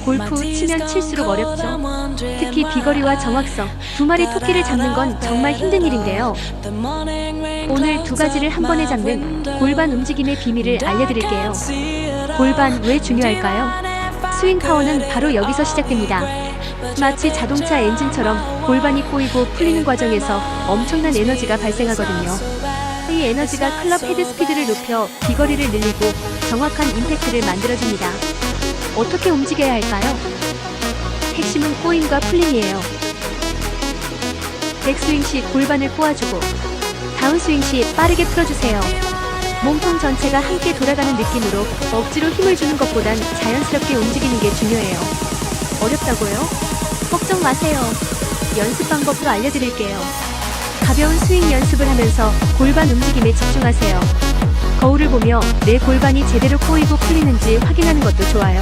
골프 치면 칠수록 어렵죠. 특히 비거리와 정확성, 두 마리 토끼를 잡는 건 정말 힘든 일인데요. 오늘 두 가지를 한 번에 잡는 골반 움직임의 비밀을 알려드릴게요. 골반 왜 중요할까요? 스윙 파워는 바로 여기서 시작됩니다. 마치 자동차 엔진처럼 골반이 꼬이고 풀리는 과정에서 엄청난 에너지가 발생하거든요. 이 에너지가 클럽 헤드 스피드를 높여 비거리를 늘리고 정확한 임팩트를 만들어줍니다. 어떻게 움직여야 할까요? 핵심은 꼬임과 풀림이에요. 백스윙 시 골반을 꼬아주고 다운스윙 시 빠르게 풀어주세요. 몸통 전체가 함께 돌아가는 느낌으로 억지로 힘을 주는 것보단 자연스럽게 움직이는 게 중요해요. 어렵다고요? 걱정 마세요. 연습 방법도 알려드릴게요. 가벼운 스윙 연습을 하면서 골반 움직임에 집중하세요. 거울을 보며 내 골반이 제대로 꼬이고 풀리는지 확인하는 것도 좋아요.